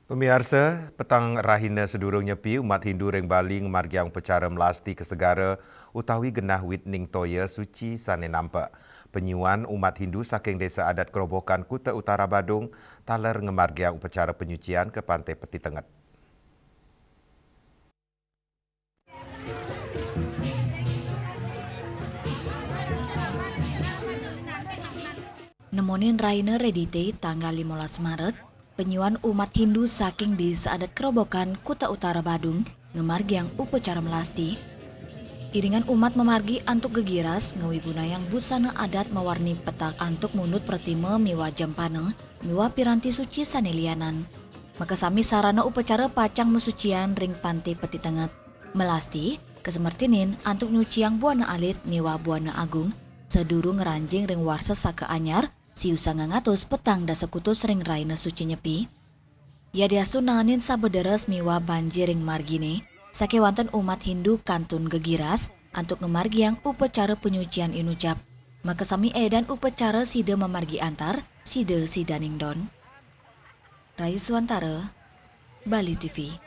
Pemirsa, petang rahina sedurung nyepi umat Hindu ring Bali ngemargiang pecara melasti ke segara utawi genah witning toya suci sane nampak. Penyuan umat Hindu saking desa adat Kerobokan Kuta Utara Badung taler ngemargiang upacara penyucian ke Pantai Peti Tenget. Nemonin Rainer Redite tanggal 15 Maret, penyuan umat Hindu saking desa adat Kerobokan Kuta Utara Badung ngemargiang upacara melasti. Iringan umat memargi antuk gegiras ngewibunayang busana adat mewarni petak antuk munut pertime miwa jampana miwa piranti suci sanelianan. Maka sami sarana upacara pacang mesucian ring Pantai Peti Tenget. Melasti kesemertinin antuk nyuciang buana alit miwa buana agung sedurung ngeranjing ring warsa saka anyar siusa ngatus petang dasekutus ring raina suci nyepi. Ya diasu nanganin sabederes miwa banjir ring margine, sake wanten umat Hindu kantun gegiras antuk ngemargiang upacara penyucian inucap. Maka sami edan upacara sida memargi antar, sida sidaningdon. Rai Suantara, Bali TV.